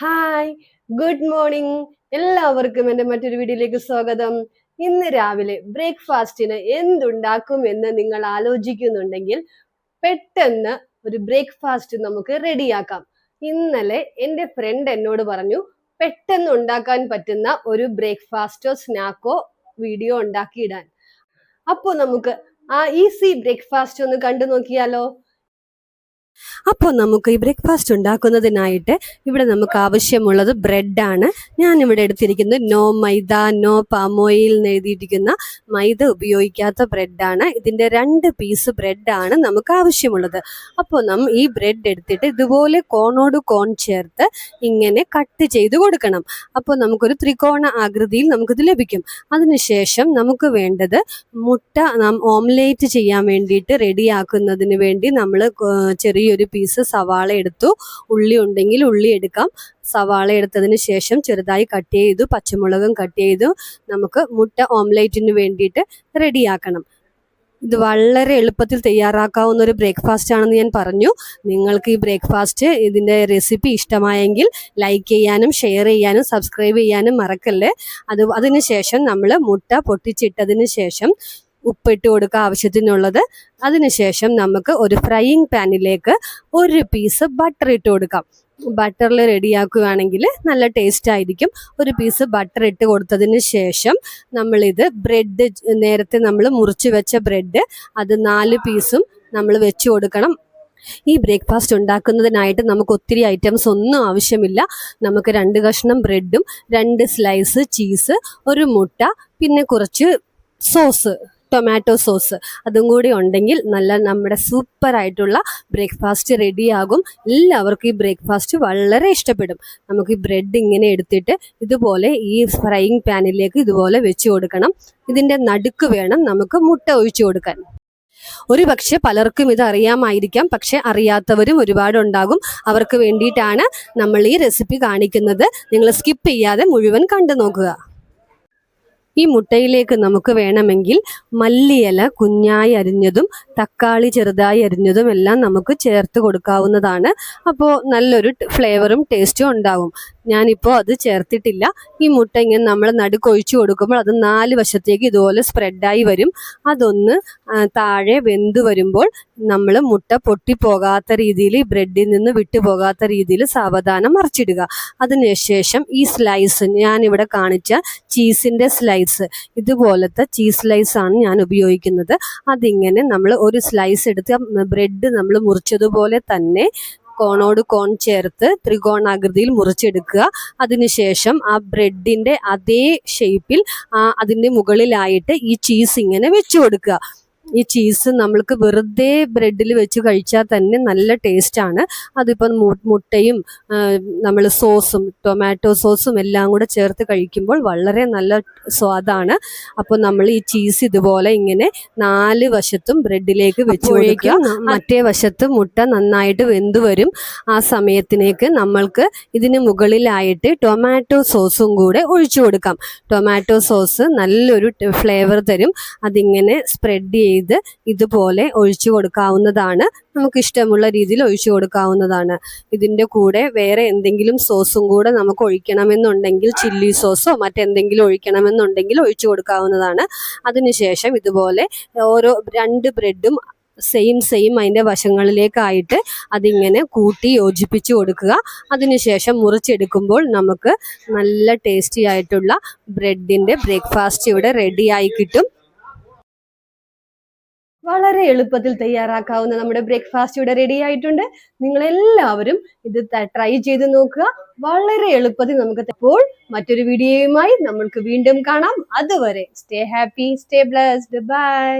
Hi, good morning. എല്ലാവർക്കും എൻ്റെ മറ്റൊരു വീഡിയോയിലേക്ക് സ്വാഗതം. ഇന്ന് രാവിലെ ബ്രേക്ക്ഫാസ്റ്റിന് എന്തുണ്ടാക്കും എന്ന് നിങ്ങൾ ആലോചിക്കുന്നുണ്ടെങ്കിൽ പെട്ടെന്ന് ഒരു ബ്രേക്ക്ഫാസ്റ്റ് നമുക്ക് റെഡിയാക്കാം. ഇന്നലെ എൻ്റെ ഫ്രണ്ട് എന്നോട് പറഞ്ഞു പെട്ടെന്ന് ഉണ്ടാക്കാൻ പറ്റുന്ന ഒരു ബ്രേക്ക്ഫാസ്റ്റോ സ്നാക്കോ വീഡിയോ ഉണ്ടാക്കിയിടാൻ. അപ്പോൾ നമുക്ക് ആ ഈസി ബ്രേക്ക്ഫാസ്റ്റ് ഒന്ന് കണ്ടു നോക്കിയാലോ. അപ്പോൾ നമുക്ക് ഈ ബ്രേക്ക്ഫാസ്റ്റ് ഉണ്ടാക്കുന്നതിനായിട്ട് ഇവിടെ നമുക്ക് ആവശ്യമുള്ളത് ബ്രെഡാണ്. ഞാനിവിടെ എടുത്തിരിക്കുന്നത് നോ മൈദ നോ പാം ഓയിൽ എന്ന് എഴുതിയിരിക്കുന്ന മൈദ ഉപയോഗിക്കാത്ത ബ്രെഡാണ്. ഇതിൻ്റെ 2 പീസ് ബ്രെഡാണ് നമുക്ക് ആവശ്യമുള്ളത്. അപ്പോൾ നമ്മൾ ഈ ബ്രെഡ് എടുത്തിട്ട് ഇതുപോലെ കോണോട് കോൺ ചേർത്ത് ഇങ്ങനെ കട്ട് ചെയ്ത് കൊടുക്കണം. അപ്പോൾ നമുക്കൊരു ത്രികോണ ആകൃതിയിൽ നമുക്കിത് ലഭിക്കും. അതിനുശേഷം നമുക്ക് വേണ്ടത് മുട്ട ഓംലേറ്റ് ചെയ്യാൻ വേണ്ടിയിട്ട് റെഡിയാക്കുന്നതിന് വേണ്ടി നമ്മൾ ചെറിയൊരു പീസ് സവാള എടുത്തു. ഉള്ളി ഉണ്ടെങ്കിൽ ഉള്ളി എടുക്കാം. സവാള എടുത്തതിന് ശേഷം ചെറുതായി കട്ട് ചെയ്തു. പച്ചമുളകും കട്ട് ചെയ്തു. നമുക്ക് മുട്ട ഓംലേറ്റിന് വേണ്ടിയിട്ട് റെഡിയാക്കണം. ഇത് വളരെ എളുപ്പത്തിൽ തയ്യാറാക്കാവുന്ന ഒരു ബ്രേക്ക്ഫാസ്റ്റ് ആണെന്ന് ഞാൻ പറഞ്ഞു. നിങ്ങൾക്ക് ഈ ബ്രേക്ക്ഫാസ്റ്റ് ഇതിൻ്റെ റെസിപ്പി ഇഷ്ടമായെങ്കിൽ ലൈക്ക് ചെയ്യാനും ഷെയർ ചെയ്യാനും സബ്സ്ക്രൈബ് ചെയ്യാനും മറക്കല്ലേ. അതിനുശേഷം നമ്മൾ മുട്ട പൊട്ടിച്ചിട്ടതിന് ശേഷം ഉപ്പിട്ട് കൊടുക്കുക ആവശ്യത്തിനുള്ളത്. അതിനുശേഷം നമുക്ക് ഒരു ഫ്രൈയിങ് പാനിലേക്ക് 1 പീസ് ബട്ടർ ഇട്ട് കൊടുക്കാം. ബട്ടറിൽ റെഡിയാക്കുകയാണെങ്കിൽ നല്ല ടേസ്റ്റ് ആയിരിക്കും. 1 പീസ് ബട്ടർ ഇട്ട് കൊടുത്തതിന് ശേഷം നമ്മളിത് ബ്രെഡ് നേരത്തെ നമ്മൾ മുറിച്ച് വെച്ച ബ്രെഡ് അത് 4 പീസും നമ്മൾ വെച്ച് കൊടുക്കണം. ഈ ബ്രേക്ക്ഫാസ്റ്റ് ഉണ്ടാക്കുന്നതിനായിട്ട് നമുക്ക് ഒത്തിരി ഐറ്റംസ് ഒന്നും ആവശ്യമില്ല. നമുക്ക് 2 കഷ്ണം ബ്രെഡും 2 സ്ലൈസ് ചീസ്, 1 മുട്ട, പിന്നെ കുറച്ച് സോസ്, ടൊമാറ്റോ സോസ് അതും കൂടി ഉണ്ടെങ്കിൽ നമ്മുടെ സൂപ്പർ ആയിട്ടുള്ള ബ്രേക്ക്ഫാസ്റ്റ് റെഡിയാകും. എല്ലാവർക്കും ഈ ബ്രേക്ക്ഫാസ്റ്റ് വളരെ ഇഷ്ടപ്പെടും. നമുക്ക് ഈ ബ്രെഡ് ഇങ്ങനെ എടുത്തിട്ട് ഇതുപോലെ ഈ ഫ്രൈയിങ് പാനിലേക്ക് ഇതുപോലെ വെച്ച് കൊടുക്കണം. ഇതിൻ്റെ നടുക്ക് വേണം നമുക്ക് മുട്ട ഒഴിച്ചു കൊടുക്കാൻ. ഒരു പക്ഷെ പലർക്കും ഇത് അറിയാമായിരിക്കാം, പക്ഷെ അറിയാത്തവരും ഒരുപാടുണ്ടാകും. അവർക്ക് വേണ്ടിയിട്ടാണ് നമ്മൾ ഈ റെസിപ്പി കാണിക്കുന്നത്. നിങ്ങൾ സ്കിപ്പ് ചെയ്യാതെ മുഴുവൻ കണ്ടു നോക്കുക. ഈ മുട്ടയിലേക്ക് നമുക്ക് വേണമെങ്കിൽ മല്ലിയില കുഞ്ഞായി അരിഞ്ഞതും തക്കാളി ചെറുതായി അരിഞ്ഞതും എല്ലാം നമുക്ക് ചേർത്ത് കൊടുക്കാവുന്നതാണ്. അപ്പോൾ നല്ലൊരു ഫ്ലേവറും ടേസ്റ്റും ഉണ്ടാവും. ഞാനിപ്പോൾ അത് ചേർത്തിട്ടില്ല. ഈ മുട്ട ഇങ്ങനെ നമ്മൾ നടുക്കൊഴിച്ചു കൊടുക്കുമ്പോൾ അത് 4 വശത്തേക്ക് ഇതുപോലെ സ്പ്രെഡായി വരും. അതൊന്ന് താഴെ വെന്ത് വരുമ്പോൾ നമ്മൾ മുട്ട പൊട്ടിപ്പോകാത്ത രീതിയിൽ, ബ്രെഡിൽ നിന്ന് വിട്ടുപോകാത്ത രീതിയിൽ സാവധാനം മറിച്ചിടുക. അതിനുശേഷം ഈ സ്ലൈസ് ഞാനിവിടെ കാണിച്ച ചീസിൻ്റെ സ്ലൈസ്, ഇതുപോലത്തെ ചീസ് സ്ലൈസ് ആണ് ഞാൻ ഉപയോഗിക്കുന്നത്. അതിങ്ങനെ നമ്മൾ ഒരു സ്ലൈസ് എടുത്ത് ബ്രെഡ് നമ്മൾ മുറിച്ചതുപോലെ തന്നെ കോണോട് കോൺ ചേർത്ത് ത്രികോണാകൃതിയിൽ മുറിച്ചെടുക്കുക. അതിനുശേഷം ആ ബ്രെഡിൻ്റെ അതേ ഷേപ്പിൽ അതിൻ്റെ മുകളിലായിട്ട് ഈ ചീസ് ഇങ്ങനെ വെച്ച് കൊടുക്കുക. ഈ ചീസ് നമ്മൾക്ക് വെറുതെ ബ്രെഡിൽ വെച്ച് കഴിച്ചാൽ തന്നെ നല്ല ടേസ്റ്റാണ്. അതിപ്പം മുട്ടയും നമ്മൾ സോസും ടൊമാറ്റോ സോസും എല്ലാം കൂടെ ചേർത്ത് കഴിക്കുമ്പോൾ വളരെ നല്ല സ്വാദാണ്. അപ്പോൾ നമ്മൾ ഈ ചീസ് ഇതുപോലെ ഇങ്ങനെ 4 വശത്തും ബ്രെഡിലേക്ക് വെച്ച് കൊടുക്കുക. മറ്റേ വശത്ത് മുട്ട നന്നായിട്ട് വെന്ത് വരും. ആ സമയത്തിലേക്ക് നമ്മൾക്ക് ഇതിന് മുകളിലായിട്ട് ടൊമാറ്റോ സോസും കൂടെ ഒഴിച്ചു കൊടുക്കാം. ടൊമാറ്റോ സോസ് നല്ലൊരു ഫ്ലേവർ തരും. അതിങ്ങനെ സ്പ്രെഡ് ചെയ്ത് ഇതുപോലെ ഒഴിച്ചു കൊടുക്കാവുന്നതാണ്. നമുക്ക് ഇഷ്ടമുള്ള രീതിയിൽ ഒഴിച്ചു കൊടുക്കാവുന്നതാണ്. ഇതിൻ്റെ കൂടെ വേറെ എന്തെങ്കിലും സോസും കൂടെ നമുക്ക് ഒഴിക്കണമെന്നുണ്ടെങ്കിൽ ചില്ലി സോസോ മറ്റെന്തെങ്കിലും ഒഴിക്കണമെന്നുണ്ടെങ്കിൽ ഒഴിച്ചു കൊടുക്കാവുന്നതാണ്. അതിനുശേഷം ഇതുപോലെ ഓരോ 2 ബ്രെഡും സെയിം അതിൻ്റെ വശങ്ങളിലേക്കായിട്ട് അതിങ്ങനെ കൂട്ടി യോജിപ്പിച്ച് കൊടുക്കുക. അതിനുശേഷം മുറിച്ചെടുക്കുമ്പോൾ നമുക്ക് നല്ല ടേസ്റ്റി ആയിട്ടുള്ള ബ്രെഡിൻ്റെ ബ്രേക്ക്ഫാസ്റ്റ് ഇവിടെ റെഡിയായി കിട്ടും. വളരെ എളുപ്പത്തിൽ തയ്യാറാക്കാവുന്ന നമ്മുടെ ബ്രേക്ക്ഫാസ്റ്റ് ഇവിടെ റെഡി ആയിട്ടുണ്ട്. നിങ്ങളെല്ലാവരും ഇത് ട്രൈ ചെയ്ത് നോക്കുക. വളരെ എളുപ്പത്തിൽ നമുക്ക് ഇപ്പോൾ മറ്റൊരു വീഡിയോയുമായി നമ്മൾക്ക് വീണ്ടും കാണാം. അതുവരെ stay happy, stay blessed, by.